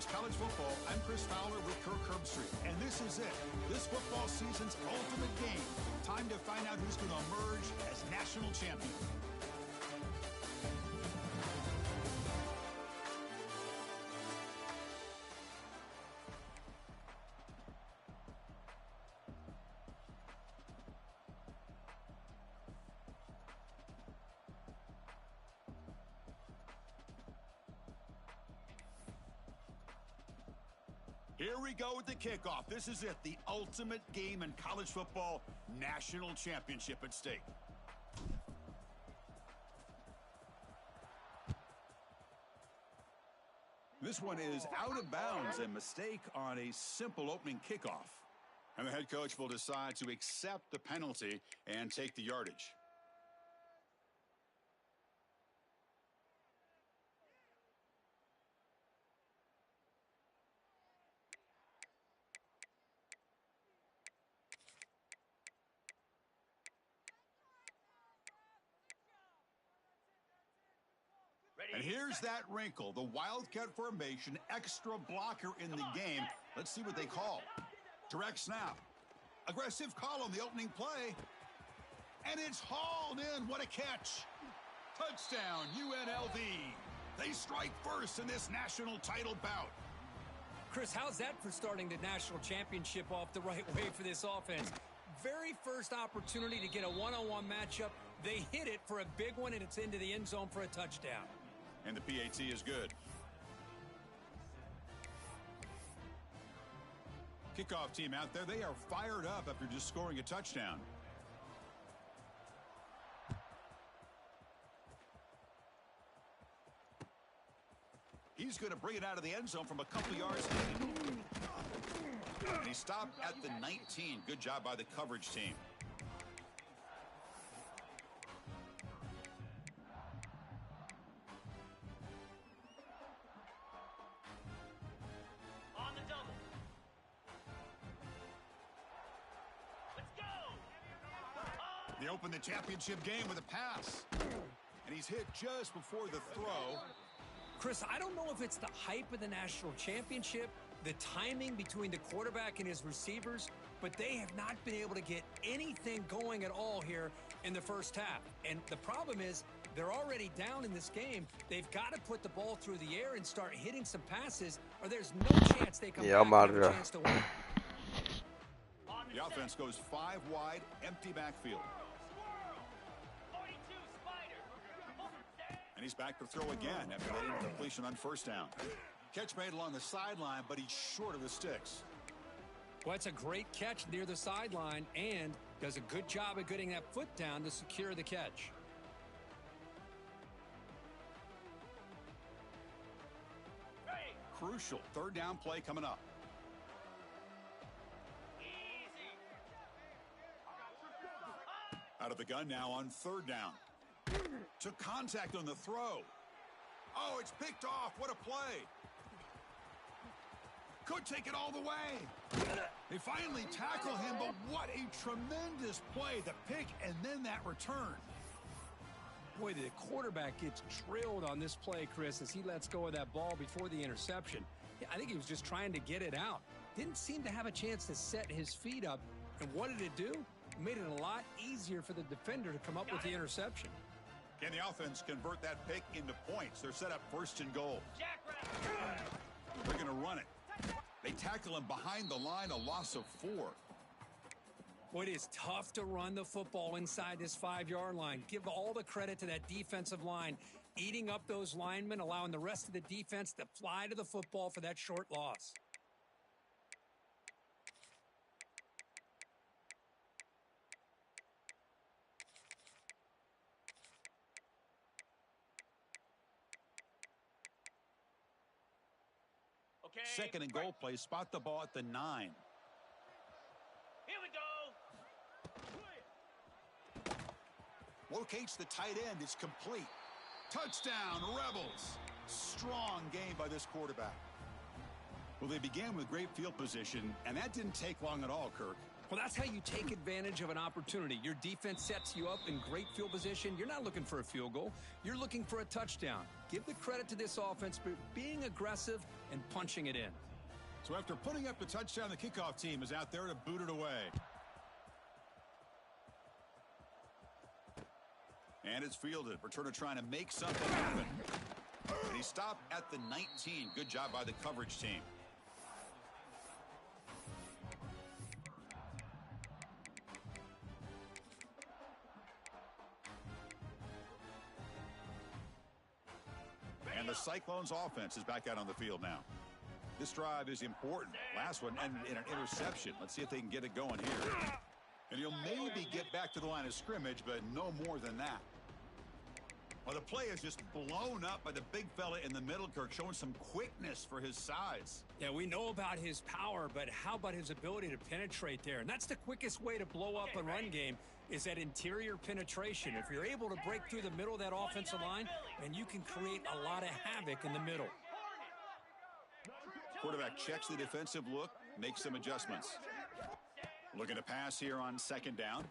Sports College Football. I'm Chris Fowler with Kirk Herbstreit, and this is it. This football season's ultimate game. Time to find out who's going to emerge as national champion. Here we go with the kickoff. This is it, the ultimate game in college football, national championship at stake. This one is out of bounds, a mistake on a simple opening kickoff. And the head coach will decide to accept the penalty and take the yardage. And here's that wrinkle, the Wildcat formation, extra blocker in the game. Let's see what they call. Direct snap. Aggressive call on the opening play. And it's hauled in. What a catch. Touchdown, UNLV. They strike first in this national title bout. Chris, how's that for starting the national championship off the right way for this offense? Very first opportunity to get a one-on-one matchup. They hit it for a big one, and it's into the end zone for a touchdown. And the PAT is good. Kickoff team out there, they are fired up after just scoring a touchdown. He's going to bring it out of the end zone from a couple yards. And he stopped at the 19. Good job by the coverage team. They open the championship game with a pass. And he's hit just before the throw. Chris, I don't know if it's the hype of the national championship, the timing between the quarterback and his receivers, but they have not been able to get anything going at all here in the first half. And the problem is they're already down in this game. They've got to put the ball through the air and start hitting some passes, or there's no chance they come back and have a chance to win. The offense goes 5 wide, empty backfield. And he's back to throw again after that incompletion on first down. Catch made along the sideline, but he's short of the sticks. Well, it's a great catch near the sideline and does a good job of getting that foot down to secure the catch. Crucial third down play coming up. Out of the gun now on third down. Took contact on the throw. Oh, it's picked off. What a play. Could take it all the way. They finally tackle him, but what a tremendous play. The pick and then that return. Boy, the quarterback gets drilled on this play, Chris, as he lets go of that ball before the interception. I think he was just trying to get it out. Didn't seem to have a chance to set his feet up. And what did it do? It made it a lot easier for the defender to come up with the interception. Can the offense convert that pick into points? They're set up first and goal. They're going to run it. They tackle him behind the line, a loss of 4. Boy, it is tough to run the football inside this 5-yard line. Give all the credit to that defensive line, eating up those linemen, allowing the rest of the defense to fly to the football for that short loss. Okay, second and goal play. Spot the ball at the 9. Here we go. Locates the tight end. It's complete. Touchdown, Rebels. Strong game by this quarterback. Well, they began with great field position, and that didn't take long at all, Kirk. Well, that's how you take advantage of an opportunity. Your defense sets you up in great field position. You're not looking for a field goal. You're looking for a touchdown. Give the credit to this offense for being aggressive and punching it in. So after putting up the touchdown, the kickoff team is out there to boot it away. And it's fielded. Returner trying to make something happen. And he stopped at the 19. Good job by the coverage team. And the Cyclones offense is back out on the field now. This drive is important. Last one and an interception. Let's see if they can get it going here. And he'll maybe get back to the line of scrimmage, but no more than that. Well, the play is just blown up by the big fella in the middle, Kirk, showing some quickness for his size. Yeah, we know about his power, but how about his ability to penetrate there? And that's the quickest way to blow up a run game is that interior penetration. If you're able to break through the middle of that offensive line, and you can create a lot of havoc in the middle. Quarterback checks the defensive look, makes some adjustments. Looking to pass here on second down.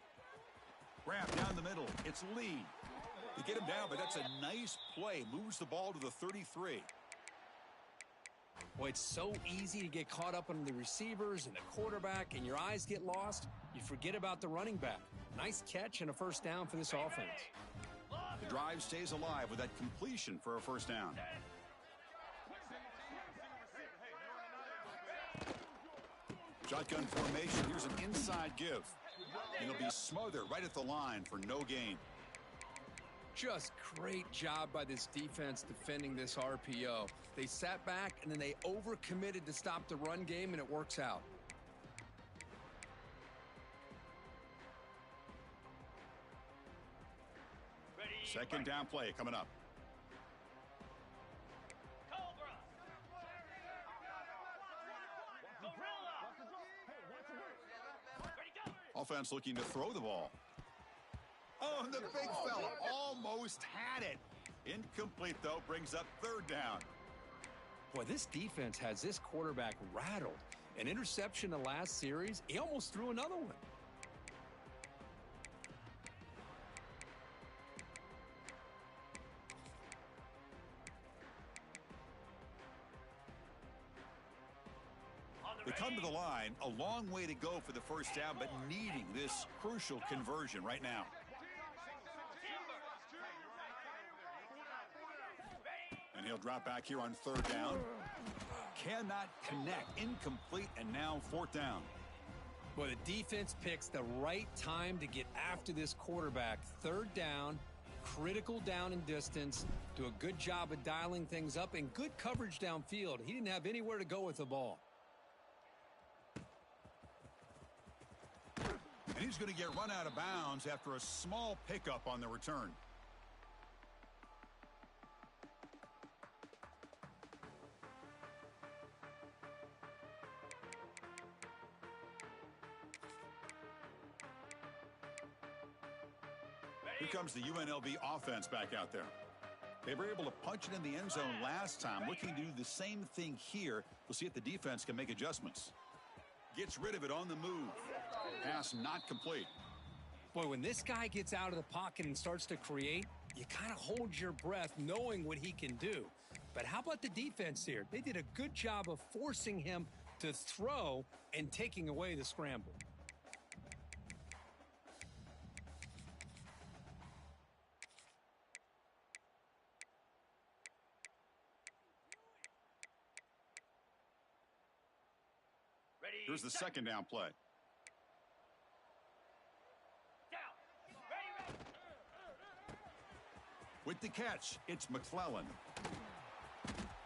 Grab down the middle. It's Lee. To get him down, but that's a nice play. Moves the ball to the 33. Boy, it's so easy to get caught up on the receivers and the quarterback, and your eyes get lost. You forget about the running back. Nice catch and a first down for this offense. The drive stays alive with that completion for a first down. Shotgun formation. Here's an inside give. And it'll be smothered right at the line for no gain. Just great job by this defense defending this RPO. They sat back and then they overcommitted to stop the run game, and it works out. Second down play coming up. Offense looking to throw the ball. Oh, and the big fella almost had it. Incomplete, though, brings up third down. Boy, this defense has this quarterback rattled. An interception the last series, he almost threw another one. They come to the line, a long way to go for the first down, but needing this crucial conversion right now. And he'll drop back here on third down. Cannot connect. Incomplete, and now fourth down. Well, the defense picks the right time to get after this quarterback. Third down, critical down and distance. Do a good job of dialing things up and good coverage downfield. He didn't have anywhere to go with the ball. And he's going to get run out of bounds after a small pickup on the return. Here comes the UNLV offense back out there. They were able to punch it in the end zone last time. Looking to do the same thing here. We'll see if the defense can make adjustments. Gets rid of it on the move. Pass not complete. Boy, when this guy gets out of the pocket and starts to create, you kind of hold your breath knowing what he can do. But how about the defense here? They did a good job of forcing him to throw and taking away the scramble. Here's the second down play. With the catch, it's McClellan.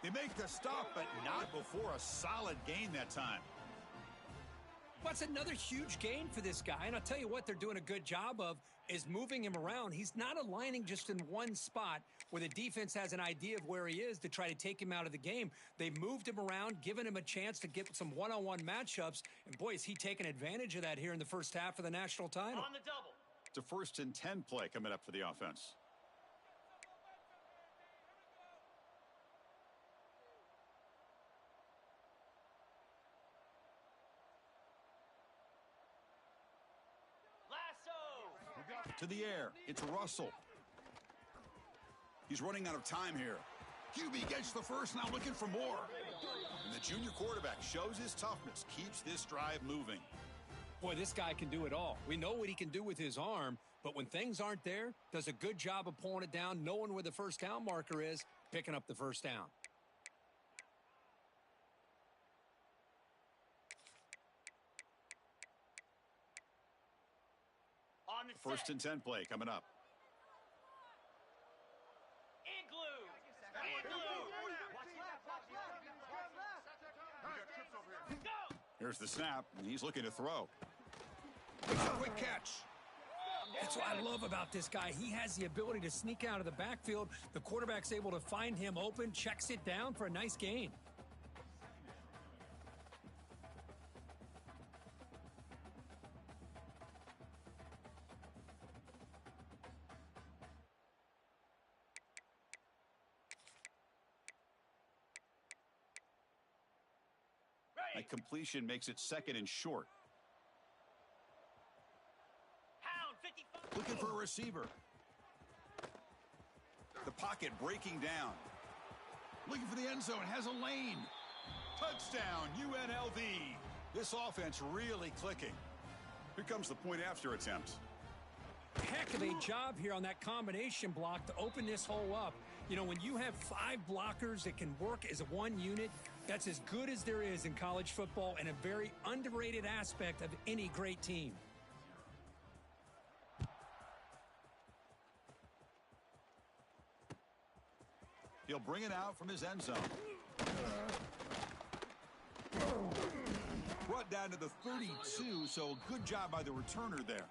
They make the stop, but not before a solid gain that time. That's another huge gain for this guy, and I'll tell you what they're doing a good job of is moving him around. He's not aligning just in one spot where the defense has an idea of where he is to try to take him out of the game. They moved him around, given him a chance to get some one-on-one matchups, and boy, is he taking advantage of that here in the first half of the national title. On the double. It's a 1st and 10 play coming up for the offense. To the air. It's Russell. He's running out of time here. QB gets the first, now looking for more. And the junior quarterback shows his toughness, keeps this drive moving. Boy, this guy can do it all. We know what he can do with his arm, but when things aren't there, does a good job of pulling it down, knowing where the first down marker is, picking up the first down. First and 10 play coming up. Here's the snap, and he's looking to throw. It's a quick catch. That's what I love about this guy. He has the ability to sneak out of the backfield. The quarterback's able to find him open, checks it down for a nice gain. That completion makes it second and short. Looking for a receiver. The pocket breaking down. Looking for the end zone. Has a lane. Touchdown, UNLV. This offense really clicking. Here comes the point after attempt. Heck of a job here on that combination block to open this hole up. You know, when you have 5 blockers that can work as one unit, that's as good as there is in college football and a very underrated aspect of any great team. He'll bring it out from his end zone. Brought down to the 32, so good job by the returner there.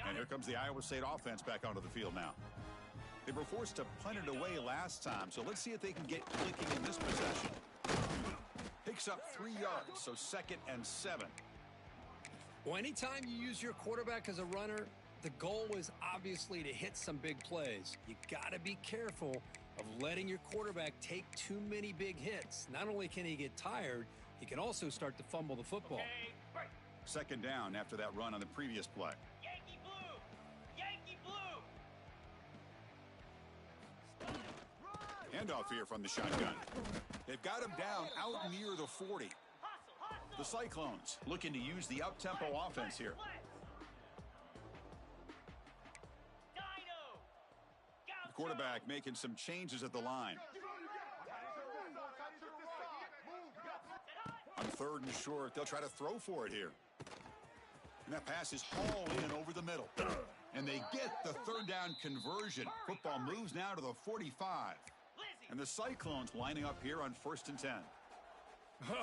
And here comes the Iowa State offense back onto the field now. They were forced to punt it away last time, so let's see if they can get clicking in this possession. Picks up 3 yards, so 2nd and 7. Well, anytime you use your quarterback as a runner, the goal is obviously to hit some big plays. You got to be careful of letting your quarterback take too many big hits. Not only can he get tired, he can also start to fumble the football. Okay, 2nd down after that run on the previous play. Yankee blue! Yankee blue! Handoff here from the shotgun. They've got him down out near the 40. The Cyclones looking to use the up-tempo offense here. The quarterback making some changes at the line. On 3rd and short, they'll try to throw for it here. And that pass is hauled in over the middle. And they get the 3rd down conversion. Football moves now to the 45. And the Cyclones lining up here on 1st and 10.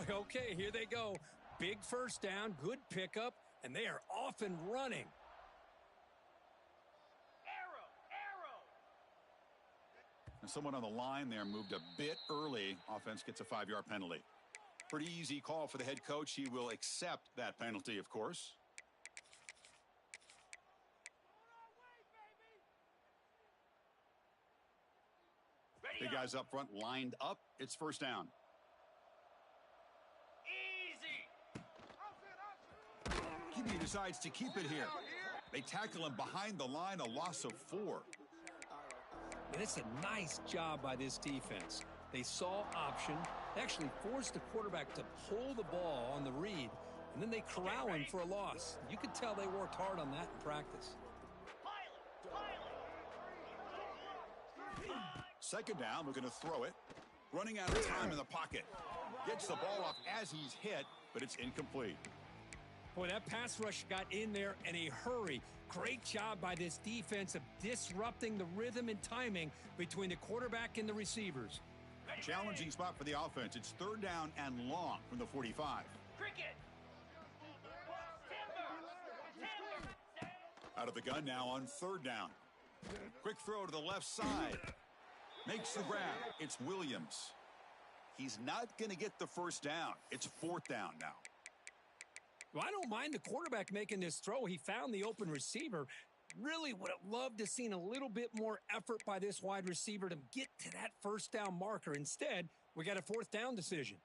Okay, here they go. Big first down, good pickup, and they are off and running. And someone on the line there moved a bit early. Offense gets a 5-yard penalty. Pretty easy call for the head coach. He will accept that penalty, of course. The guys up front lined up. It's 1st down. QB decides to keep it here. They tackle him behind the line, a loss of 4. And it's a nice job by this defense. They saw option. They actually forced the quarterback to pull the ball on the read, and then they corral him for a loss. You could tell they worked hard on that in practice. 2nd down, looking to throw it. Running out of time in the pocket. Gets the ball off as he's hit, but it's incomplete. Boy, that pass rush got in there in a hurry. Great job by this defense of disrupting the rhythm and timing between the quarterback and the receivers. Challenging spot for the offense. It's 3rd down and long from the 45. Cricket! Out of the gun now on 3rd down. Quick throw to the left side. Makes the grab. It's Williams. He's not going to get the first down. It's 4th down now. Well, I don't mind the quarterback making this throw. He found the open receiver. Really would have loved to seen a little bit more effort by this wide receiver to get to that first down marker. Instead, we got a fourth down decision.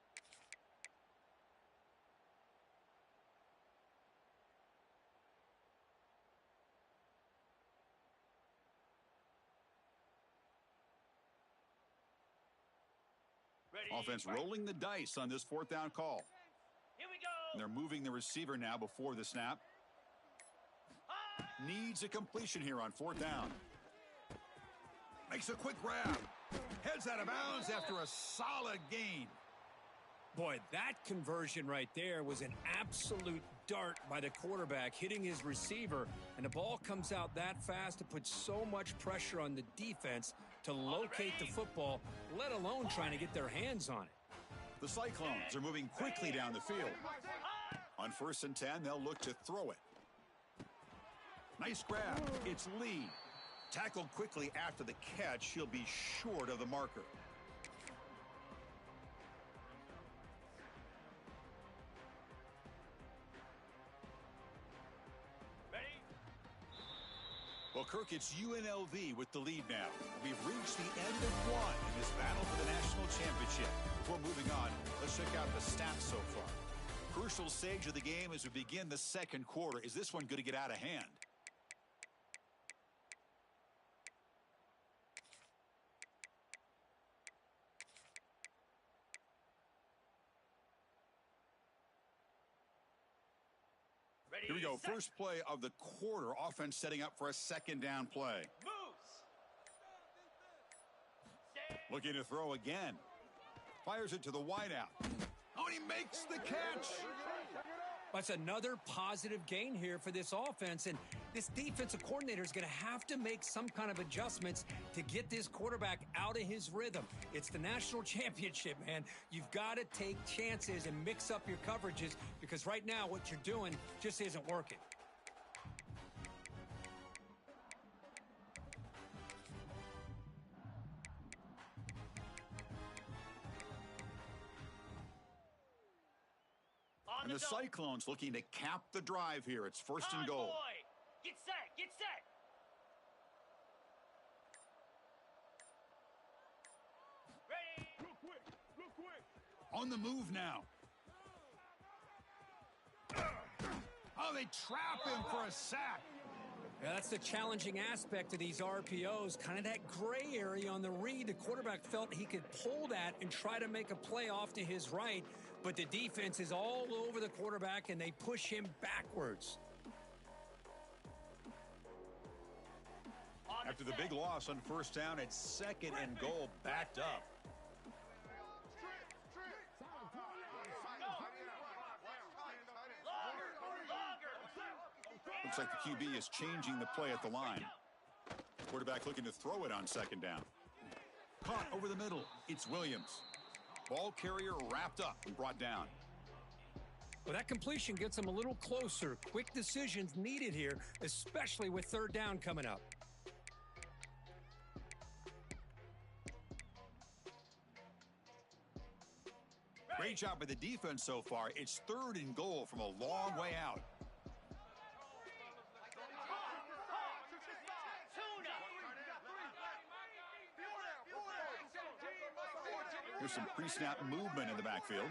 Ready, Offense fight. rolling the dice on this fourth down call. Here we go. And they're moving the receiver now before the snap. Needs a completion here on fourth down. Makes a quick grab. Heads out of bounds after a solid gain. Boy, that conversion right there was an absolute dart by the quarterback, hitting his receiver, and the ball comes out that fast to put so much pressure on the defense to locate the football, let alone trying to get their hands on it. The Cyclones are moving quickly down the field. On 1st and 10, they'll look to throw it. Nice grab. It's Lee. Tackled quickly after the catch. He'll be short of the marker. Ready? Well, Kirk, it's UNLV with the lead now. We've reached the end of one in this battle for the national championship. Before moving on, let's check out the stats so far. Crucial stage of the game as we begin the second quarter. Is this one going to get out of hand? Ready, Here we go. set. First play of the quarter. Offense setting up for a second down play. Moves. Stand. Looking to throw again. Fires it to the wideout. Oh, and he makes the catch. That's another positive gain here for this offense, and this defensive coordinator is going to have to make some kind of adjustments to get this quarterback out of his rhythm. It's the national championship, man. You've got to take chances and mix up your coverages because right now what you're doing just isn't working. On And the zone. Cyclones looking to cap the drive here. It's 1st and goal. Boy. Get set. Get set. Ready. On the move now. Oh, they trap him for a sack. Yeah, that's the challenging aspect of these RPOs, kind of that gray area on the read. The quarterback felt he could pull that and try to make a play off to his right, but the defense is all over the quarterback, and they push him backwards. On After the set. big loss on 1st down, it's 2nd and goal backed up. Looks like the QB is changing the play at the line. Quarterback looking to throw it on 2nd down. Caught over the middle. It's Williams. Ball carrier wrapped up and brought down. Well, that completion gets them a little closer. Quick decisions needed here, especially with 3rd down coming up. Great job by the defense so far. It's 3rd and goal from a long way out. Here's some pre-snap movement in the backfield.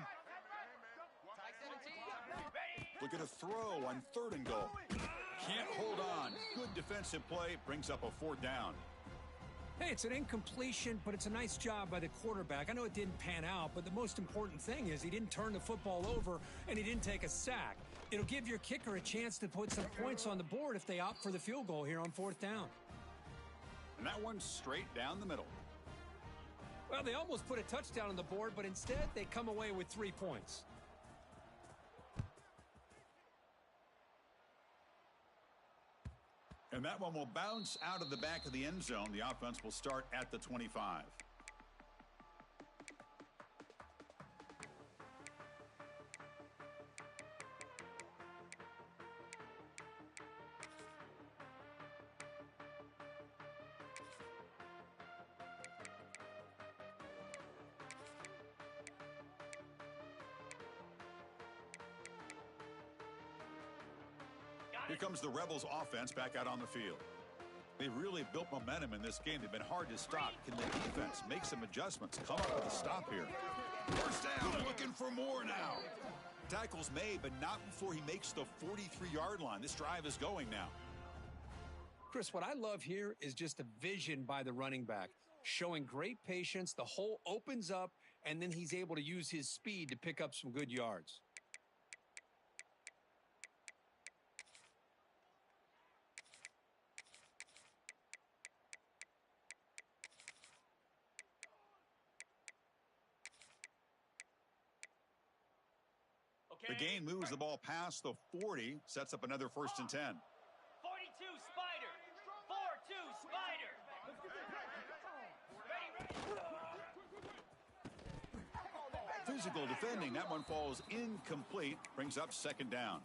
Looking to throw on 3rd and goal. Can't hold on. Good defensive play. Brings up a 4th down. Hey, it's an incompletion, but it's a nice job by the quarterback. I know it didn't pan out, but the most important thing is he didn't turn the football over and he didn't take a sack. It'll give your kicker a chance to put some points on the board if they opt for the field goal here on 4th down. And that one's straight down the middle. Well, they almost put a touchdown on the board, but instead they come away with 3 points. And that one will bounce out of the back of the end zone. The offense will start at the 25. Here comes the Rebels offense back out on the field. They've really built momentum in this game. They've been hard to stop. Can the defense make some adjustments, come up with a stop here? First down, looking for more now. Tackles made, but not before he makes the 43-yard line. This drive is going now. Chris, what I love here is just the vision by the running back, showing great patience. The hole opens up, and then he's able to use his speed to pick up some good yards. The gain moves the ball past the 40, sets up another 1st and 10. 42 Spider. 4-2 Spider. Physical defending. That one falls incomplete. Brings up 2nd down.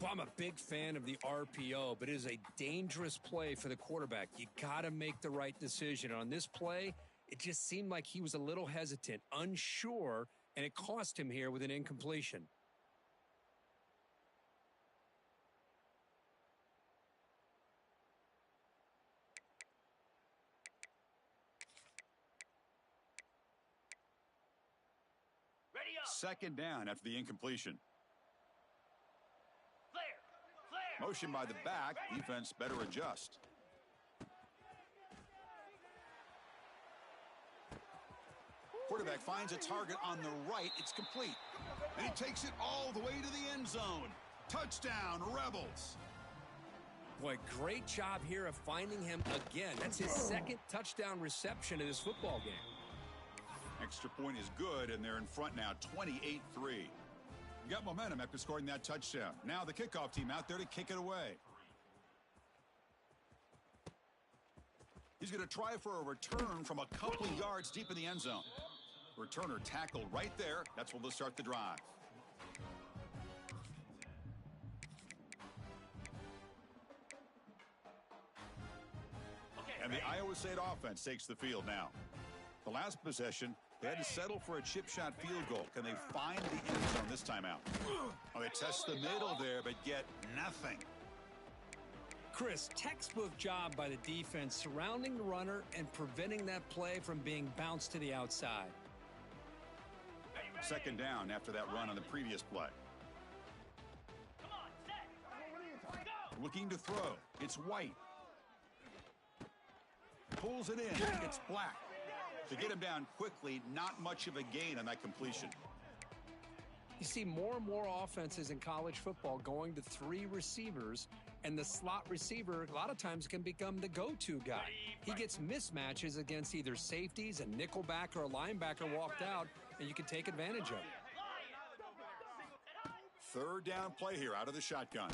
Well, I'm a big fan of the RPO, but it is a dangerous play for the quarterback. You got to make the right decision. On this play, it just seemed like he was a little hesitant, unsure, and it cost him here with an incompletion. Ready up. 2nd down after the incompletion. Flare. Motion by the back. Defense better adjust. Quarterback finds a target on the right. It's complete. And he takes it all the way to the end zone. Touchdown, Rebels. Boy, great job here of finding him again. That's his 2nd touchdown reception in this football game. Extra point is good, and they're in front now, 28-3. Got momentum after scoring that touchdown. Now the kickoff team out there to kick it away. He's going to try for a return from a couple yards deep in the end zone. Returner tackled right there. That's where they'll start the drive. And the Iowa State offense takes the field now. The last possession, they had to settle for a chip shot field goal. Can they find the end zone this time out? Oh, they test the middle there, but get nothing. Chris, textbook job by the defense surrounding the runner and preventing that play from being bounced to the outside. 2nd down after that run on the previous play. Come on, set. Go. Looking to throw. It's White. Pulls it in. It's Black. To get him down quickly, not much of a gain on that completion. You see more and more offenses in college football going to 3 receivers, and the slot receiver a lot of times can become the go-to guy. He gets mismatches against either safeties, a nickelback, or a linebacker walked out, and you can take advantage of it. 3rd down play here out of the shotgun.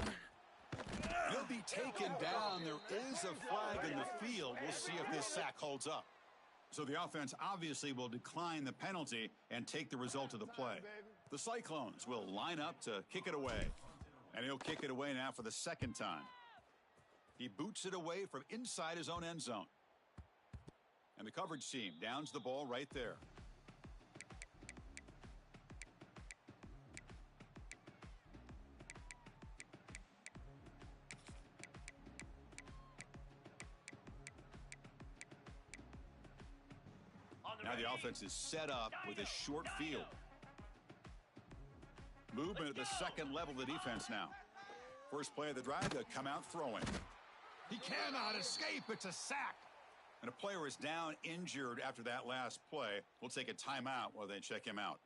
He'll be taken down. There is a flag in the field. We'll see if this sack holds up. So the offense obviously will decline the penalty and take the result of the play. The Cyclones will line up to kick it away. And he'll kick it away now for the 2nd time. He boots it away from inside his own end zone. And the coverage team downs the ball right there. Now the offense is set up with a short field. Movement at the 2nd level of the defense now. First play of the drive, to come out throwing. He cannot escape. It's a sack. And a player is down injured after that last play. We'll take a timeout while they check him out.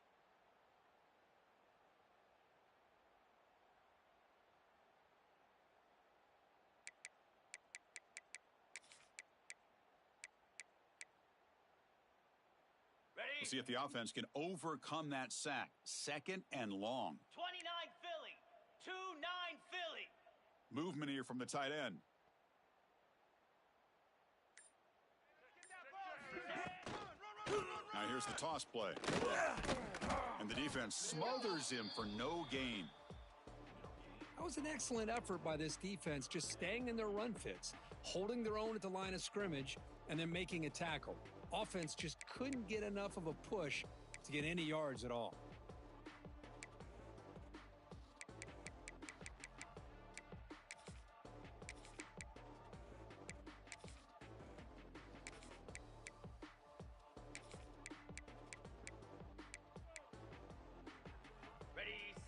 We'll see if the offense can overcome that sack. 2nd and long. 29 Philly. 2-9 Philly. Movement here from the tight end. Now here's the toss play. And the defense smothers him for no gain. That was an excellent effort by this defense, just staying in their run fits, holding their own at the line of scrimmage, and then making a tackle. Offense just couldn't get enough of a push to get any yards at all.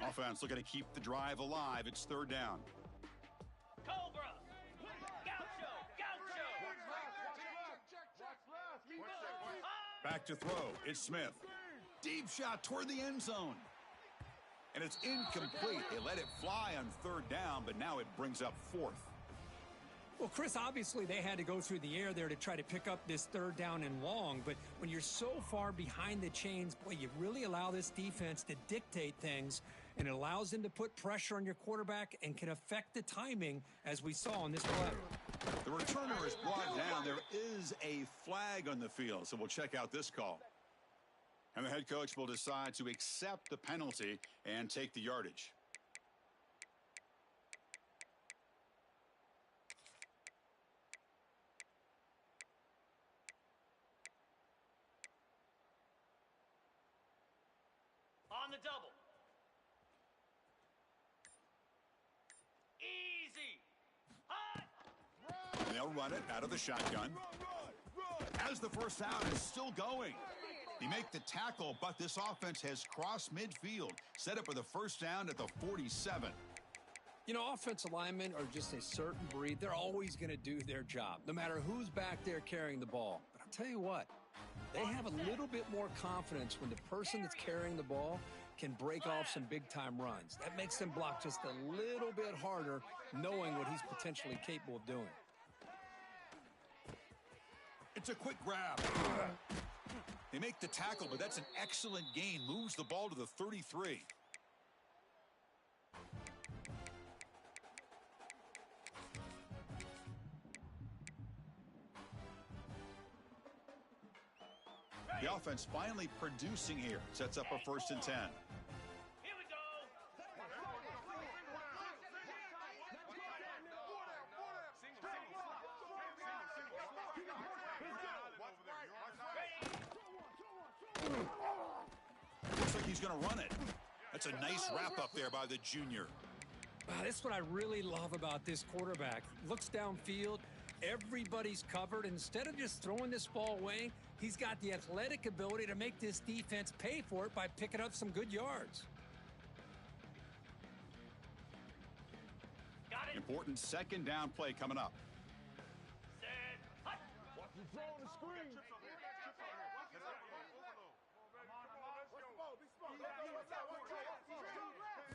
Offense looking to keep the drive alive. It's third down. Cobra. Gaucho. Back to throw. It's Smith. Deep shot toward the end zone. And it's incomplete. They let it fly on third down, but now it brings up fourth. Well, Chris, obviously they had to go through the air there to try to pick up this third down and long, but when you're so far behind the chains, boy, you really allow this defense to dictate things, and it allows them to put pressure on your quarterback and can affect the timing, as we saw on this play. The returner is brought down. There is a flag on the field, so we'll check out this call. And the head coach will decide to accept the penalty and take the yardage. On the double. Easy. Hot. And they'll run it out of the shotgun. As the first down is still going. They make the tackle, but this offense has crossed midfield. Set up with a first down at the 47. You know, offensive linemen are just a certain breed. They're always going to do their job, no matter who's back there carrying the ball. But I'll tell you what, they have a little bit more confidence when the person that's carrying the ball can break off some big-time runs. That makes them block just a little bit harder, knowing what he's potentially capable of doing. It's a quick grab. They make the tackle, but that's an excellent gain. Moves the ball to the 33. The offense finally producing here. Sets up a first and 10. Here we go. Looks like he's going to run it. That's a nice wrap up there by the junior. Wow, that's what I really love about this quarterback. Looks downfield, everybody's covered. Instead of just throwing this ball away, he's got the athletic ability to make this defense pay for it by picking up some good yards. Got it. Important second down play coming up. Set. Hot.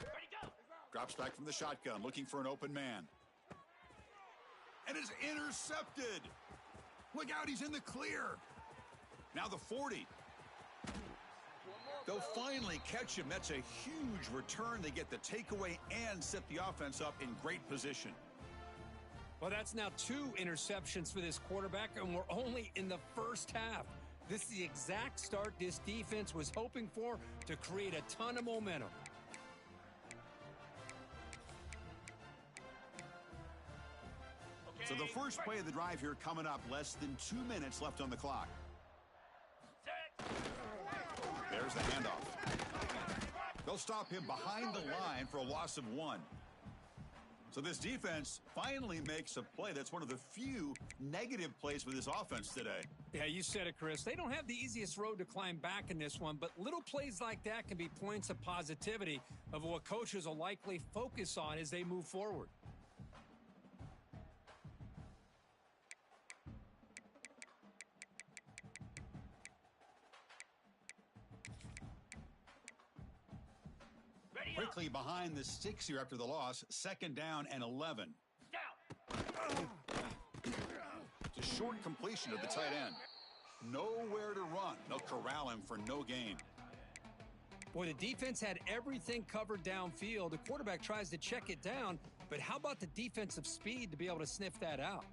Ready, go. Drops back from the shotgun, looking for an open man. And is intercepted. Look out, he's in the clear. Now the 40. They'll finally catch him. That's a huge return. They get the takeaway and set the offense up in great position. Well, that's now 2 interceptions for this quarterback, and we're only in the first half. This is the exact start this defense was hoping for to create a ton of momentum. So the first play of the drive here coming up, less than 2 minutes left on the clock. Set. There's the handoff. They'll stop him behind the line for a loss of 1. So this defense finally makes a play. That's one of the few negative plays for this offense today. Yeah, you said it, Chris. They don't have the easiest road to climb back in this one, but little plays like that can be points of positivity of what coaches will likely focus on as they move forward. Ready, Quickly behind the sticks here after the loss. Second down and 11. down. It's a short completion to the tight end. Nowhere to run. They'll corral him for no gain. Boy, the defense had everything covered downfield. The quarterback tries to check it down, but how about the defensive speed to be able to sniff that out?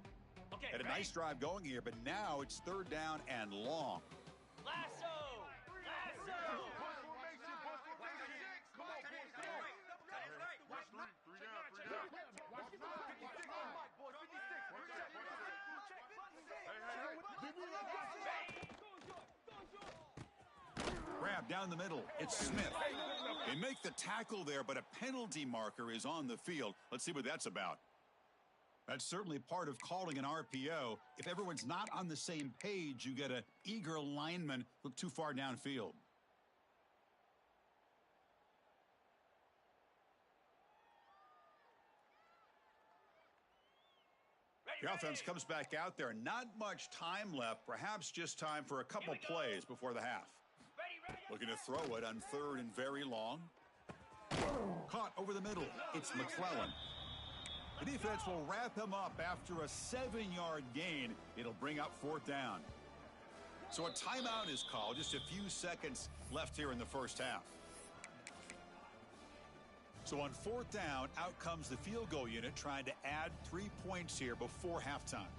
Okay, Had a ready? nice drive going here, but now it's third down and long. Lasso. Lasso. Grab down the middle. It's Smith. They make the tackle there, but a penalty marker is on the field. Let's see what that's about. That's certainly part of calling an RPO. If everyone's not on the same page, you get an eager lineman look too far downfield. The offense comes back out there. Not much time left. Perhaps just time for a couple plays before the half. Looking to throw it on 3rd and very long. Caught over the middle. It's McClellan. The defense will wrap him up after a 7-yard gain. It'll bring up 4th down. So a timeout is called. Just a few seconds left here in the first half. So on 4th down, out comes the field goal unit trying to add 3 points here before halftime.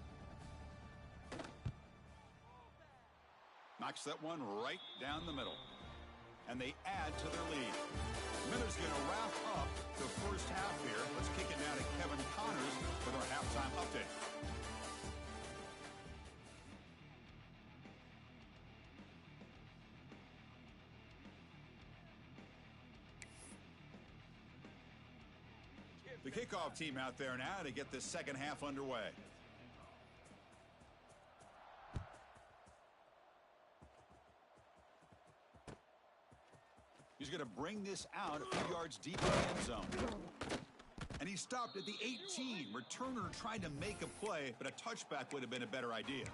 Knocks that one right down the middle. And they add to their lead. Miller's going to wrap up the first half here. Let's kick it now to Kevin Connors with our halftime update. The kickoff team out there now to get this second half underway. He's going to bring this out a few yards deep in the end zone. And he stopped at the 18. Returner tried to make a play, but a touchback would have been a better idea.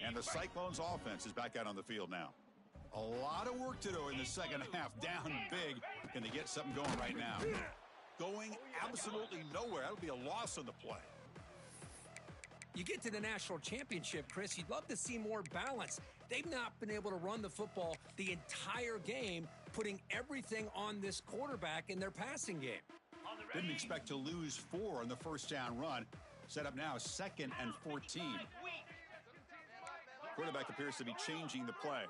And the Cyclones offense is back out on the field now. A lot of work to do in the second half. Down big. Can they get something going right now? Going absolutely nowhere. That'll be a loss on the play. You get to the national championship, Chris, you'd love to see more balance. They've not been able to run the football the entire game, putting everything on this quarterback in their passing game. Didn't expect to lose 4 on the first down run. Set up now 2nd and 14. Quarterback appears to be changing the play.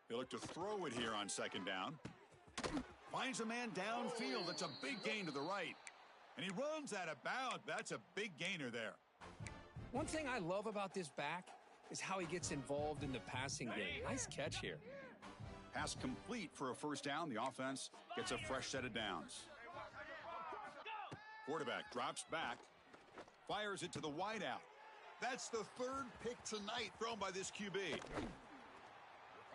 He'll look to throw it here on 2nd down. Finds a man downfield. That's a big gain to the right. And he runs out of bounds. That's a big gainer there. One thing I love about this back is how he gets involved in the passing game. Nice catch here. Pass complete for a first down. The offense gets a fresh set of downs. Quarterback drops back. Fires it to the wideout. That's the 3rd pick tonight thrown by this QB.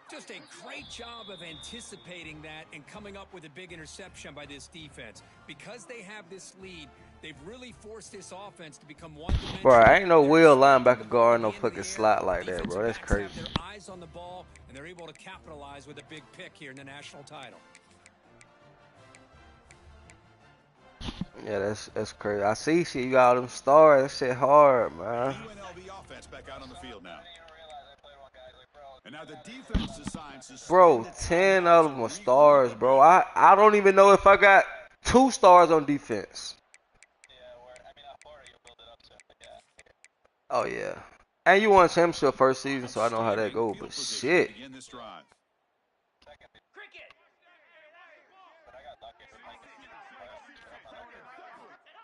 Just a great job of anticipating that and coming up with a big interception by this defense. Because they have this lead, they've really forced this offense to become one-dimensional. Bro, I ain't no Will linebacker guard no fucking slot like that, bro. That's crazy. Their eyes on the ball, and they're able to capitalize with a big pick here in the national title. Yeah, that's crazy. I see shit. You got all them stars. That shit hard, man. UNLV offense back out on the field now. And now the defense decides to bro, 10 of them are stars, bro. I don't even know if I got 2 stars on defense. Oh, yeah. And you won championship first season, so I know how that goes. But shit.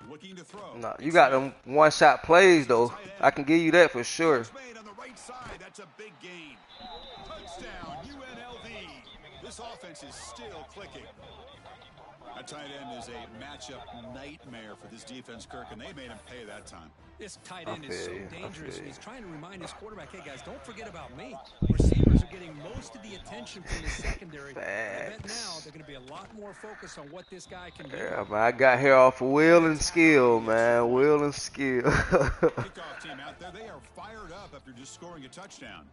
Looking to throw. Nah, you got them one-shot plays, though. I can give you that for sure. Made on the right side. That's a big gain. Touchdown, UNLV. This offense is still clicking. That tight end is a matchup nightmare for this defense, Kirk, and they made him pay that time. This tight end is so dangerous, and he's trying to remind his quarterback, hey, guys, don't forget about me. Receivers are getting most of the attention from the secondary. I bet now they're going to be a lot more focused on what this guy can do. Yeah, man, I got here off of will and skill, man. Will and skill. Kickoff team out there, they are fired up after just scoring a touchdown.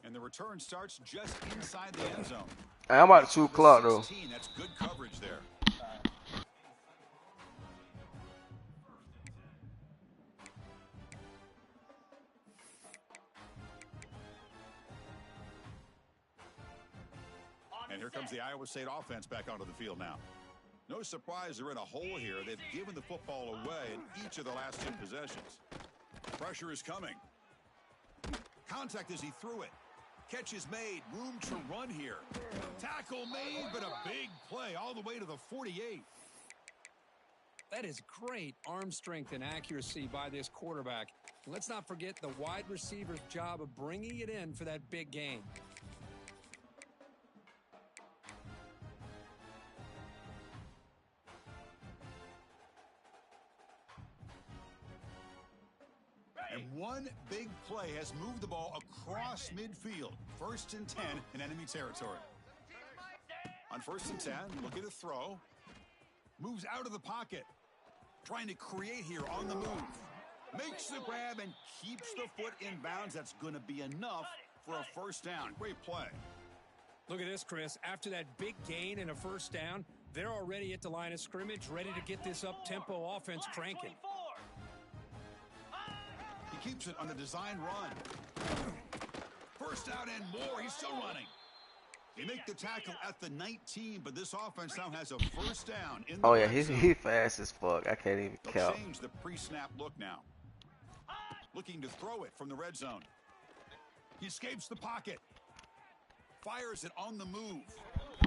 And the return starts just inside the end zone. I'm about 2 o'clock, though. That's good coverage there. And here comes the Iowa State offense back onto the field now. No surprise they're in a hole here. They've given the football away in each of the last 2 possessions. Pressure is coming. Contact as he threw it. Catch is made. Room to run here. Tackle made, but a big play all the way to the 48. That is great arm strength and accuracy by this quarterback. And let's not forget the wide receiver's job of bringing it in for that big gain. And one big play has moved the ball across midfield. 1st and 10 in enemy territory. On 1st and 10, looking to throw. Moves out of the pocket. Trying to create here on the move. Makes the grab and keeps the foot in bounds. That's going to be enough for a 1st down. Great play. Look at this, Chris. After that big gain and a 1st down, they're already at the line of scrimmage, ready to get this up-tempo offense cranking. He keeps it on the design run. 1st out and more. He's still running. They make the tackle at the 19, but this offense now has a 1st down. In the red zone. He fast as fuck. I can't even They'll count. change the pre-snap look now. Looking to throw it from the red zone. He escapes the pocket. Fires it on the move.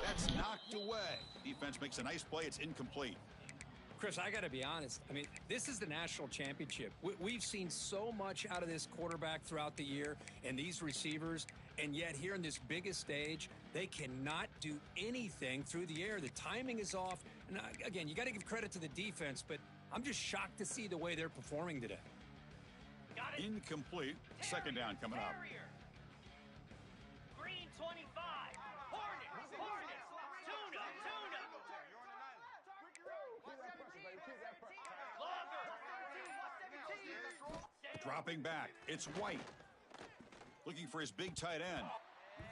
That's knocked away. Defense makes a nice play. It's incomplete. Chris, I got to be honest. I mean, this is the national championship. We've seen so much out of this quarterback throughout the year and these receivers, and yet here in this biggest stage, they cannot do anything through the air. The timing is off. And again, you got to give credit to the defense, but I'm just shocked to see the way they're performing today. Incomplete. 2nd down coming up. Green 25. Hornets. Tuna. Dropping back. It's White. Looking for his big tight end.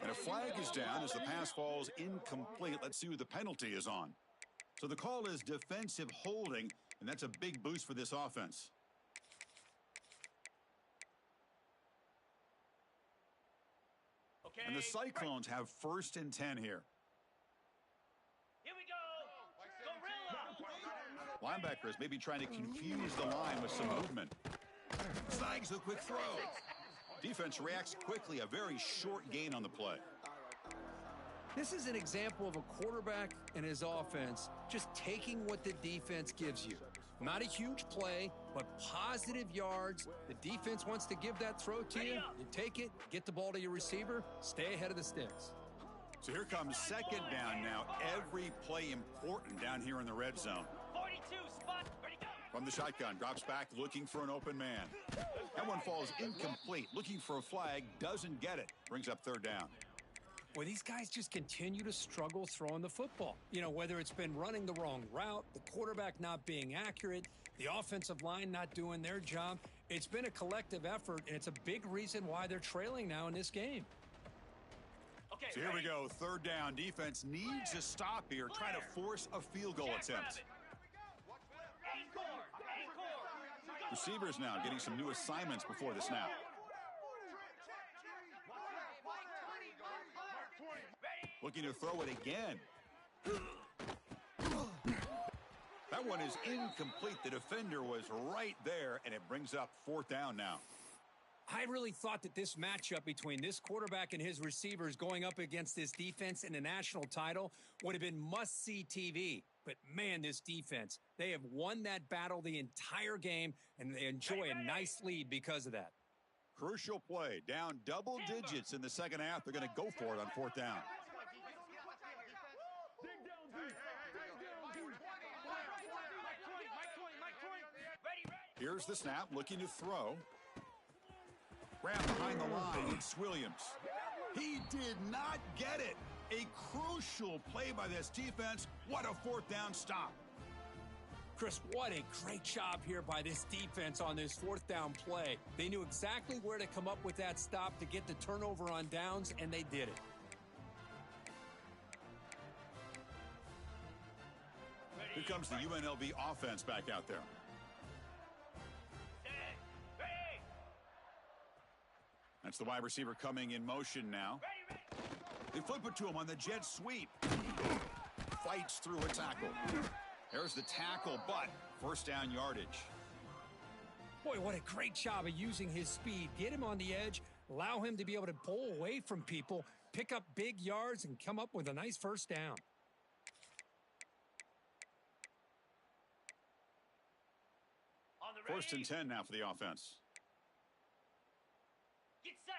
And a flag is down as the pass falls incomplete. Let's see who the penalty is on. So the call is defensive holding, and that's a big boost for this offense. Okay. And the Cyclones have 1st and 10 here. Here we go. Gorilla. Linebackers maybe trying to confuse the line with some movement. Snags the quick throw. Defense reacts quickly. A very short gain on the play. This is an example of a quarterback and his offense just taking what the defense gives you. Not a huge play, but positive yards. The defense wants to give that throw to you. You take it, get the ball to your receiver, stay ahead of the sticks. So here comes 2nd down now. Every play important down here in the red zone. 42 spot. Ready, go. From the shotgun, drops back, looking for an open man. That one falls incomplete. Looking for a flag, doesn't get it. Brings up 3rd down. Boy, these guys just continue to struggle throwing the football. You know, whether it's been running the wrong route, the quarterback not being accurate, the offensive line not doing their job. It's been a collective effort, and it's a big reason why they're trailing now in this game. Okay, So here we go. 3rd down. Defense needs a stop here. Try to force a field goal attempt. Receivers now getting some new assignments before the snap. Looking to throw it again. That one is incomplete. The defender was right there, and it brings up 4th down now. I really thought that this matchup between this quarterback and his receivers going up against this defense in the national title would have been must-see TV. But, man, this defense, they have won that battle the entire game, and they enjoy a nice lead because of that. Crucial play. Down double digits in the 2nd half. They're going to go for it on 4th down. Here's the snap, looking to throw. Grab behind the line, it's Williams. He did not get it. A crucial play by this defense. What a 4th down stop. Chris, what a great job here by this defense on this 4th down play. They knew exactly where to come up with that stop to get the turnover on downs, and they did it. Here comes the UNLV offense back out there. That's the wide receiver coming in motion now. They flip it to him on the jet sweep. Fights through a tackle. There's the tackle, but 1st down yardage. Boy, what a great job of using his speed. Get him on the edge, allow him to be able to pull away from people, pick up big yards, and come up with a nice 1st down. On the 1st and 10 now for the offense. Get set.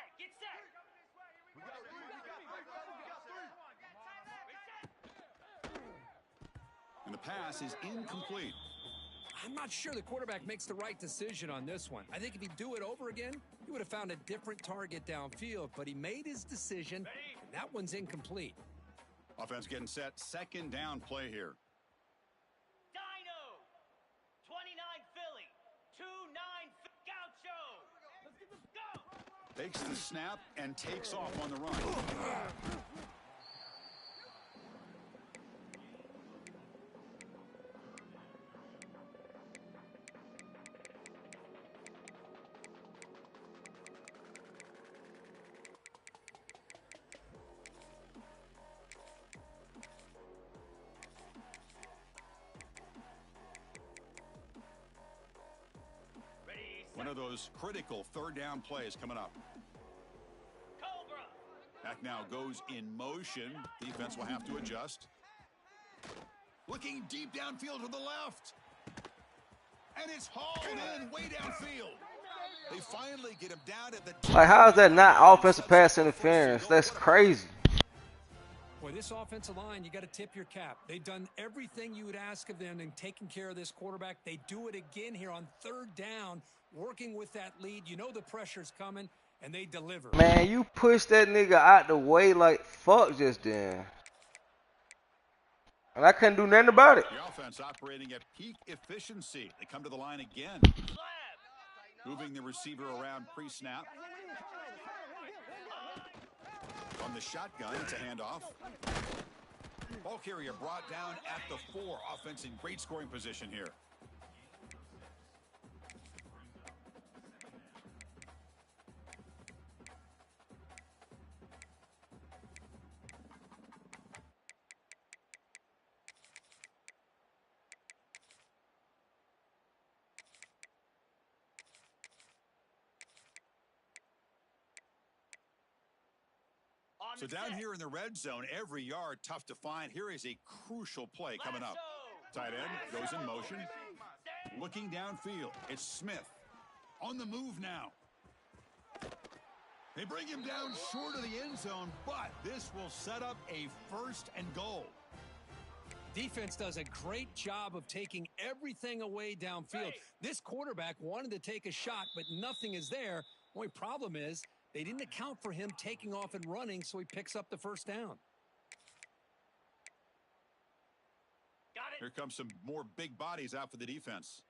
And the pass is incomplete. I'm not sure the quarterback makes the right decision on this one. I think if he'd do it over again, he would have found a different target downfield, but he made his decision, and that one's incomplete. Offense getting set. Second down play here. Dino. 29 Philly. 2-9 Gaucho. Go. Takes the snap and takes off on the run. One of those critical third down plays coming up. Cobra. Back now goes in motion. Defense will have to adjust. Looking deep downfield to the left. And it's hauled in way downfield. They finally get him down at the... Like, how is that not offensive pass interference? That's crazy. Boy, this offensive line, you got to tip your cap. They've done everything you would ask of them in taking care of this quarterback. They do it again here on third down, working with that lead. You know the pressure's coming, and they deliver. Man, you push that nigga out the way like fuck just then. And I couldn't do nothing about it. The offense operating at peak efficiency. They come to the line again. Moving the receiver around pre-snap. On the shotgun, it's a handoff. Ball carrier brought down at the 4. Offense in great scoring position here. So down here in the red zone, every yard tough to find. Here is a crucial play coming up. Tight end goes in motion. Looking downfield, it's Smith. On the move now. They bring him down short of the end zone, but this will set up a 1st and goal. Defense does a great job of taking everything away downfield. This quarterback wanted to take a shot, but nothing is there. Only problem is they didn't account for him taking off and running, so he picks up the first down. Got it. Here comes some more big bodies out for the defense.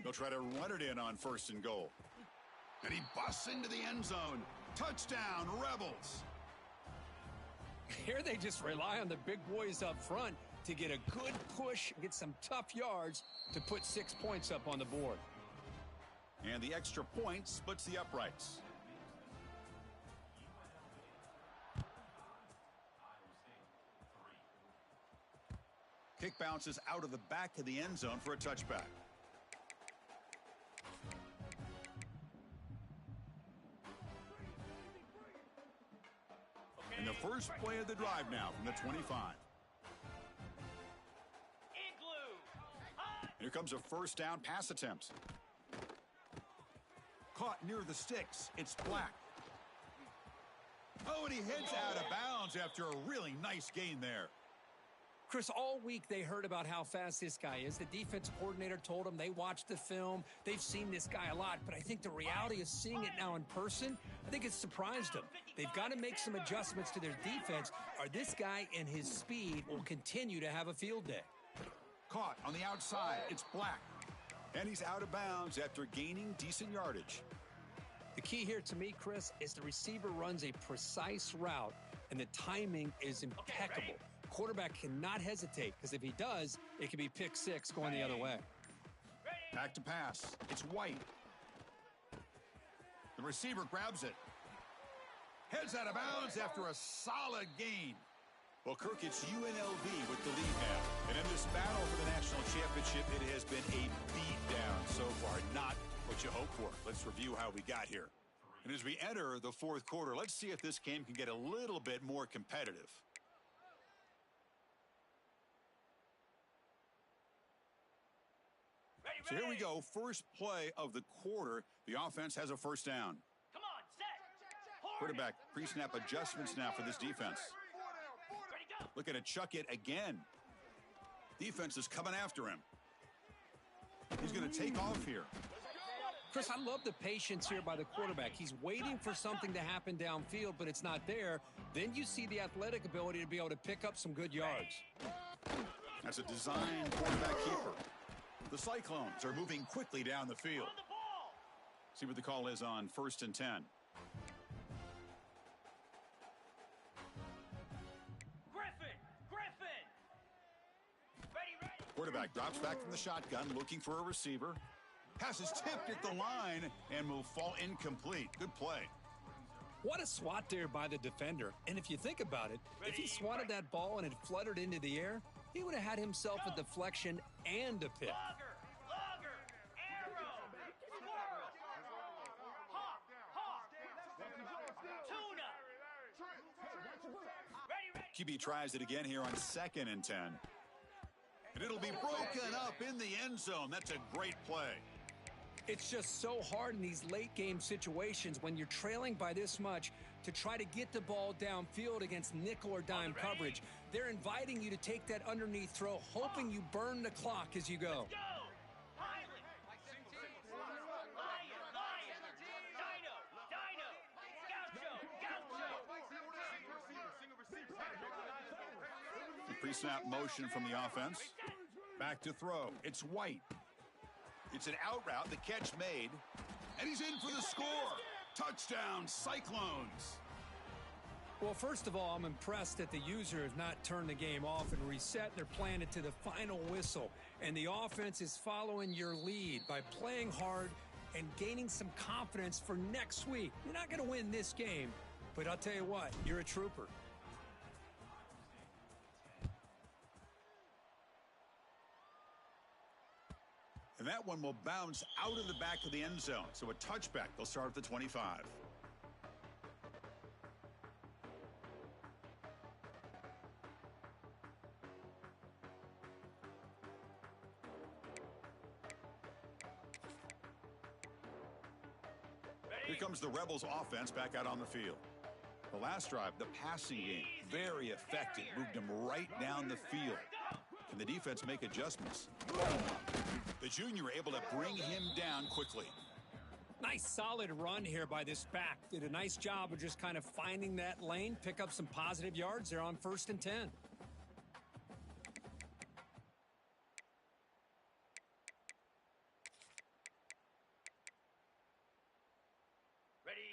They'll try to run it in on 1st and goal. And he busts into the end zone. Touchdown, Rebels. Here they just rely on the big boys up front to get a good push, get some tough yards to put 6 points up on the board. And the extra point splits the uprights. Kick bounces out of the back of the end zone for a touchback. And the first play of the drive now from the 25. Here comes a 1st down pass attempt. Caught near the sticks. It's Black. Oh, and he heads out of bounds after a really nice gain there. Chris, all week they heard about how fast this guy is. The defense coordinator told them they watched the film. They've seen this guy a lot, but I think the reality of seeing it now in person, I think it's surprised them. They've got to make some adjustments to their defense, or this guy and his speed will continue to have a field day. Caught on the outside. It's Black. And he's out of bounds after gaining decent yardage. The key here to me, Chris, is the receiver runs a precise route, and the timing is impeccable. Quarterback cannot hesitate, because if he does, it could be pick 6 going the other way. Back to pass. It's White. The receiver grabs it. Heads out of bounds after a solid gain. Well, Kirk, it's UNLV with the lead now. And in this battle for the national championship, it has been a beatdown so far. Not what you hoped for. Let's review how we got here. And as we enter the 4th quarter, let's see if this game can get a little bit more competitive. So here we go. First play of the quarter. The offense has a 1st down. Come on, set. Quarterback pre-snap adjustments now for this defense. Looking to chuck it again. Defense is coming after him. He's going to take off here. Chris, I love the patience here by the quarterback. He's waiting for something to happen downfield, but it's not there. Then you see the athletic ability to be able to pick up some good yards. That's a design quarterback keeper. The Cyclones are moving quickly down the field. See what the call is on 1st and 10. Griffin! Ready. Quarterback drops back from the shotgun, looking for a receiver. Pass is tipped at the line and will fall incomplete. Good play. What a swat there by the defender. And if you think about it, if he swatted that ball and it fluttered into the air, he would have had himself a deflection and a pick. Logger, arrow, squirrel, hawk, tuna. QB tries it again here on 2nd and 10. And it'll be broken up in the end zone. That's a great play. It's just so hard in these late game situations when you're trailing by this much to try to get the ball downfield against nickel or dime coverage. They're inviting you to take that underneath throw, hoping you burn the clock as you go. Pre-snap motion from the offense. Back to throw. It's White. It's an out route. The catch made. And he's in for the score. Touchdown, Cyclones. Well, first of all, I'm impressed that the user has not turned the game off and reset. They're playing it to the final whistle. And the offense is following your lead by playing hard and gaining some confidence for next week. You're not going to win this game, but I'll tell you what, you're a trooper. And that one will bounce out of the back of the end zone. So a touchback. They'll start at the 25. Here comes the Rebels offense back out on the field. The last drive, the passing game, very effective. Moved him right down the field. Can the defense make adjustments? The junior able to bring him down quickly. Nice solid run here by this back. Did a nice job of just kind of finding that lane, pick up some positive yards there on 1st and 10.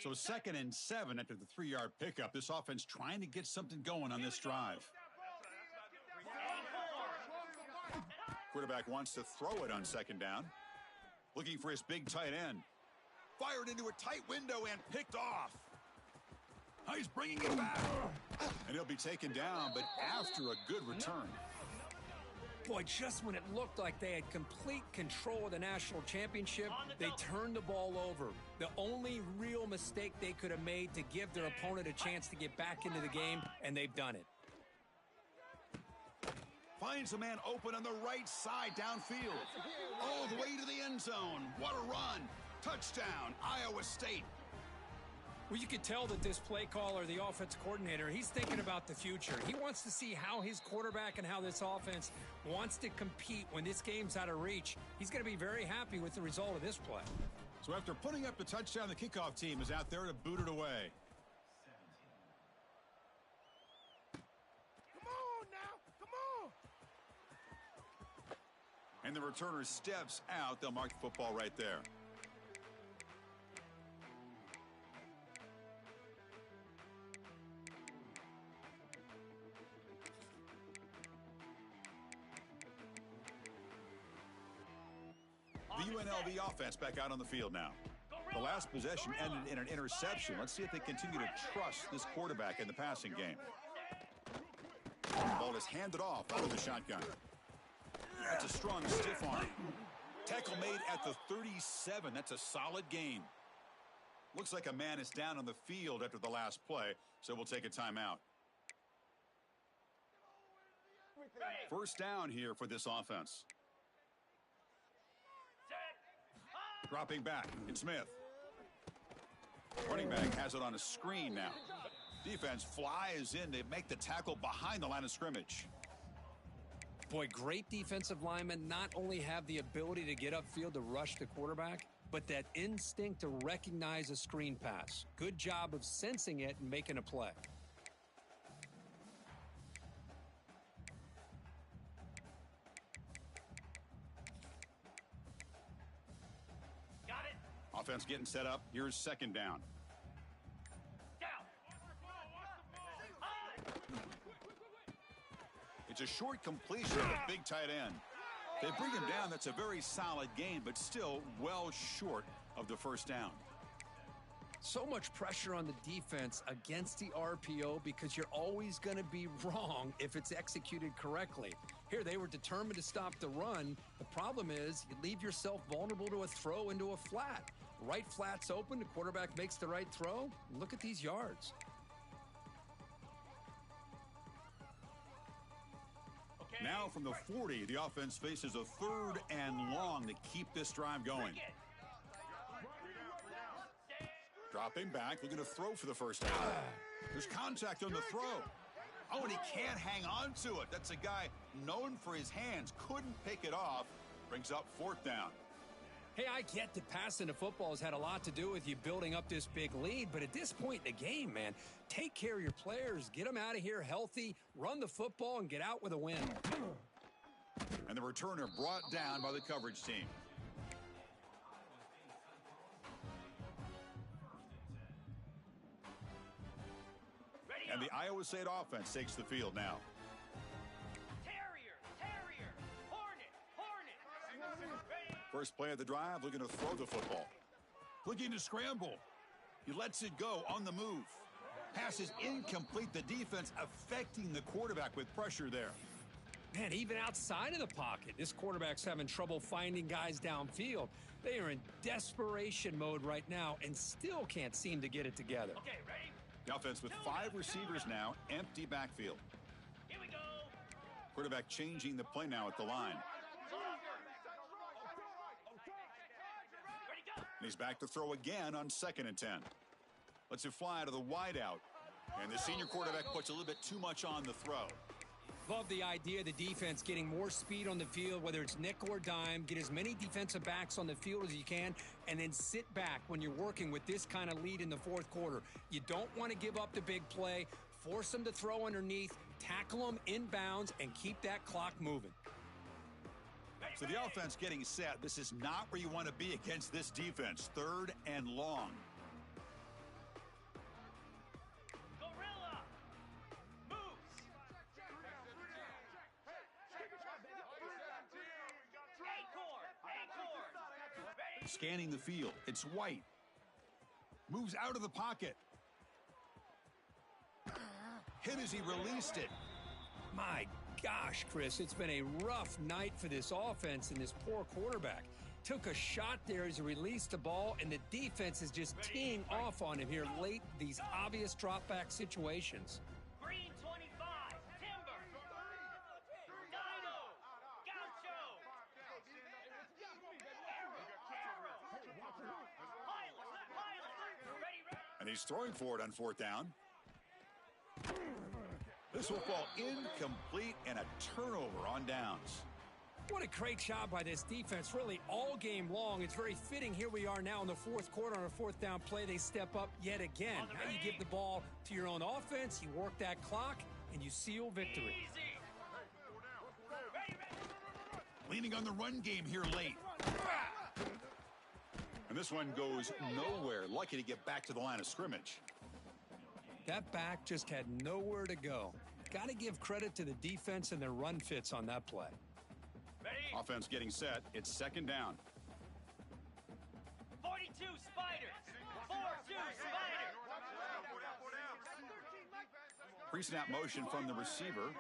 So 2nd and 7 after the 3-yard pickup. This offense trying to get something going on this drive. Quarterback wants to throw it on 2nd down. Looking for his big tight end. Fired into a tight window and picked off. Now he's bringing it back. And he'll be taken down, but after a good return. Boy, just when it looked like they had complete control of the national championship, they turned the ball over. The only real mistake they could have made to give their opponent a chance to get back into the game, and they've done it. Finds a man open on the right side downfield. All the way to the end zone. What a run. Touchdown, Iowa State. Well, you could tell that this play caller, the offense coordinator, he's thinking about the future. He wants to see how his quarterback and how this offense wants to compete when this game's out of reach. He's going to be very happy with the result of this play. So after putting up the touchdown, the kickoff team is out there to boot it away. And the returner steps out. They'll mark the football right there. The UNLV offense back out on the field now. The last possession ended in an interception. Let's see if they continue to trust this quarterback in the passing game. The ball is handed off out of the shotgun. That's a strong stiff arm. Tackle made at the 37. That's a solid gain. Looks like a man is down on the field after the last play, so we'll take a timeout. First down here for this offense. Dropping back, it's Smith. Running back has it on a screen now. Defense flies in. They make the tackle behind the line of scrimmage. Boy, great defensive linemen not only have the ability to get upfield to rush the quarterback, but that instinct to recognize a screen pass. Good job of sensing it and making a play. Got it. Offense getting set up. Here's second down. Down. It's a short completion of the big tight end. They bring him down. That's a very solid gain, but still well short of the first down. So much pressure on the defense against the RPO because you're always going to be wrong if it's executed correctly. Here, they were determined to stop the run. The problem is you leave yourself vulnerable to a throw into a flat. Right flat's open, the quarterback makes the right throw. Look at these yards. Okay. Now from the 40, the offense faces a third and long to keep this drive going. Dropping back, looking to throw for the first down. There's contact on the throw. Oh, and he can't hang on to it. That's a guy known for his hands. Couldn't pick it off. Brings up fourth down. Hey, I get that passing the football has had a lot to do with you building up this big lead, but at this point in the game, man, take care of your players, get them out of here healthy, run the football, and get out with a win. And the returner brought down by the coverage team. And the Iowa State offense takes the field now. Terrier, Hornet. Ready. First play of the drive, looking to throw the football. Looking to scramble. He lets it go on the move. Pass is incomplete. The defense affecting the quarterback with pressure there. Man, even outside of the pocket, this quarterback's having trouble finding guys downfield. They are in desperation mode right now and still can't seem to get it together. Okay, ready? The offense with 5 receivers now, empty backfield. Here we go. Quarterback changing the play now at the line. Ready, go. And he's back to throw again on 2nd and 10. Lets it fly to the wideout. And the senior quarterback puts a little bit too much on the throw. Love the idea of the defense getting more speed on the field, whether it's nickel or dime, get as many defensive backs on the field as you can, and then sit back when you're working with this kind of lead in the fourth quarter. You don't want to give up the big play, force them to throw underneath, tackle them inbounds, and keep that clock moving. So the offense getting set. This is not where you want to be against this defense. 3rd and long. Gorilla. Moves. Acorn. Ready. Scanning the field. It's White. Moves out of the pocket. Hit as he released it. My gosh, Chris, it's been a rough night for this offense and this poor quarterback. Took a shot there as he released the ball, and the defense is just teeing off on him here late, these obvious drop-back situations. Green 25. Timber. Dino. Gaucho. Arrow. Pilot. Ready. And he's throwing for it on 4th down. This will fall incomplete and a turnover on downs. What a great job by this defense, really all game long. It's very fitting. Here we are now in the fourth quarter on a 4th down play. They step up yet again. Now you give the ball to your own offense, you work that clock, and you seal victory. Easy. Ready. Leaning on the run game here late. And this one goes nowhere. Lucky to get back to the line of scrimmage. That back just had nowhere to go. Got to give credit to the defense and their run fits on that play. Ready. Offense getting set. It's 2nd down. 42 Spiders. 4-2 Spiders. Pre-snap motion from the receiver.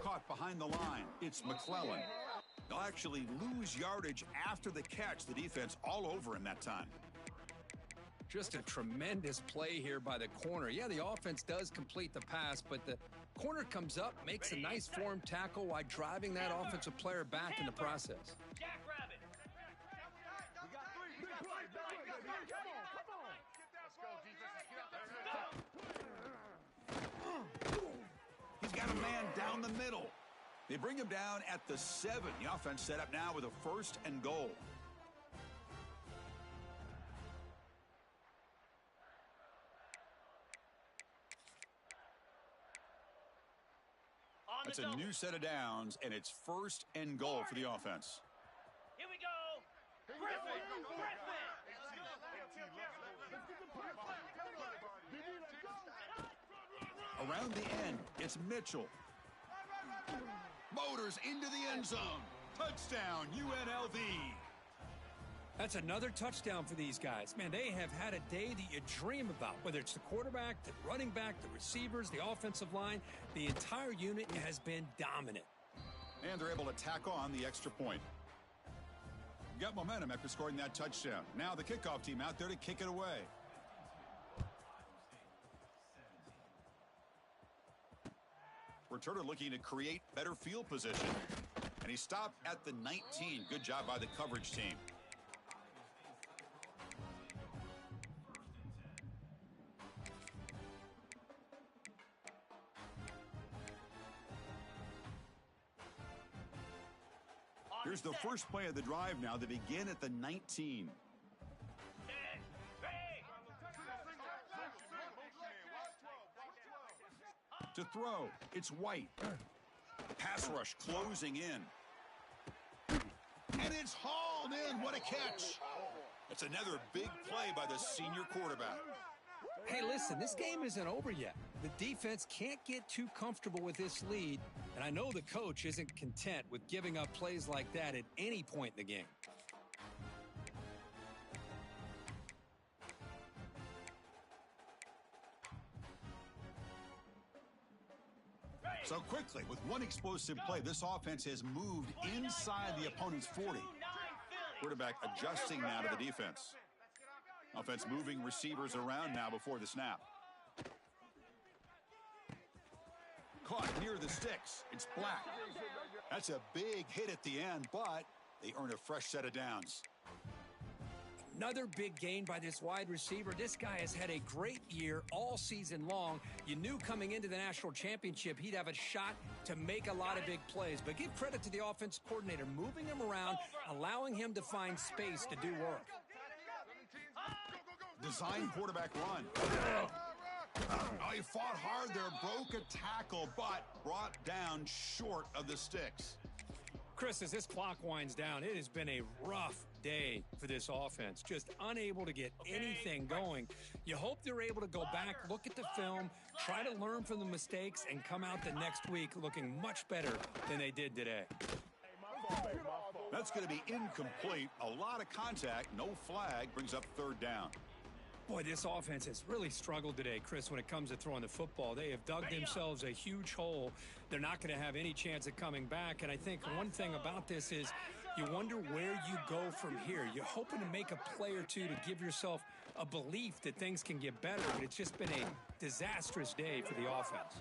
Caught behind the line. It's McClellan. They'll actually lose yardage after the catch. The defense all over him that time. Just a tremendous play here by the corner. Yeah, the offense does complete the pass, but the corner comes up, makes a nice form tackle while driving that offensive player back in the process. Jackrabbit. down the middle. They bring him down at the 7. The offense set up now with a 1st and goal. That's a new set of downs, and it's 1st and goal for the offense. Here we go. Griffin. Around the end, it's Mitchell. Motors into the end zone. Touchdown, UNLV. That's another touchdown for these guys. Man, they have had a day that you dream about, whether it's the quarterback, the running back, the receivers, the offensive line. The entire unit has been dominant. And they're able to tack on the extra point. Got momentum after scoring that touchdown. Now the kickoff team out there to kick it away. Returner looking to create better field position. And he stopped at the 19. Good job by the coverage team. Here's the first play of the drive now. They begin at the 19. To throw, it's White. Pass rush closing in. And it's hauled in. What a catch. That's another big play by the senior quarterback. Hey, listen, this game isn't over yet. The defense can't get too comfortable with this lead, and I know the coach isn't content with giving up plays like that at any point in the game. So quickly, with one explosive play, this offense has moved inside the opponent's 40. Quarterback adjusting now to the defense. Offense moving receivers around now before the snap. Caught near the sticks. It's Black. That's a big hit at the end, but they earn a fresh set of downs. Another big gain by this wide receiver. This guy has had a great year all season long. You knew coming into the national championship he'd have a shot to make a lot of big plays. But give credit to the offensive coordinator, moving him around, allowing him to find space to do work. Design quarterback run. Oh, he fought hard there, broke a tackle, but brought down short of the sticks. Chris, as this clock winds down, it has been a rough day for this offense. Just unable to get anything going. You hope they're able to go back, look at the film, try to learn from the mistakes, and come out the next week looking much better than they did today. That's going to be incomplete. A lot of contact, no flag, brings up 3rd down. Boy, this offense has really struggled today, Chris, when it comes to throwing the football. They have dug themselves a huge hole. They're not going to have any chance of coming back. And I think one thing about this is you wonder where you go from here. You're hoping to make a play or two to give yourself a belief that things can get better, but it's just been a disastrous day for the offense.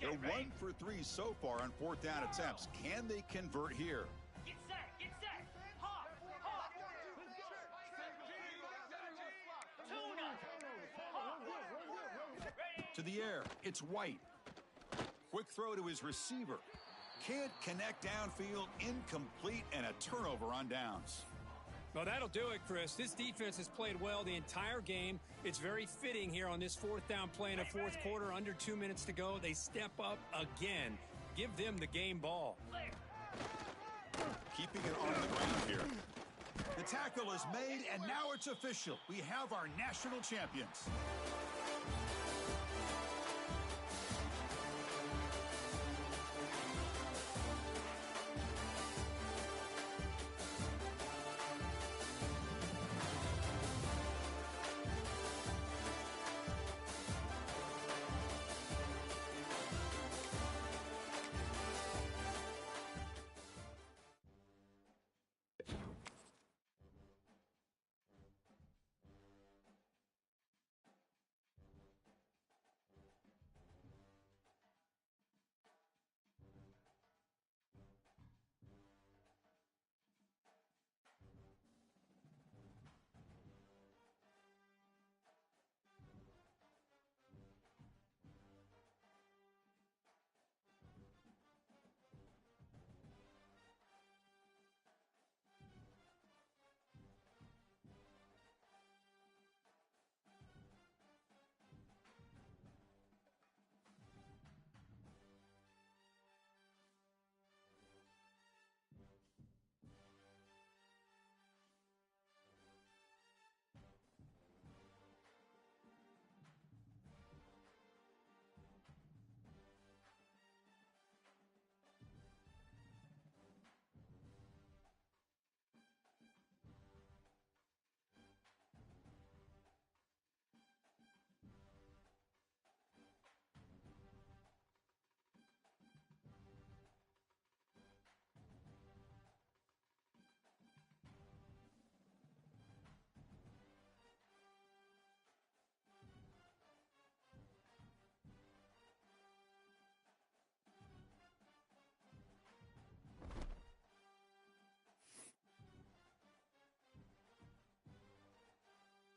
They're 1 for 3 so far on 4th down attempts. Can they convert here? Get set. Hop. 2-0. Ready. To the air, it's White. Quick throw to his receiver. Can't connect downfield, incomplete, and a turnover on downs. Well, that'll do it, Chris. This defense has played well the entire game. It's very fitting here on this 4th down play in the 4th quarter. Under 2 minutes to go. They step up again. Give them the game ball. Keeping it on the ground here. The tackle is made, and now it's official. We have our national champions.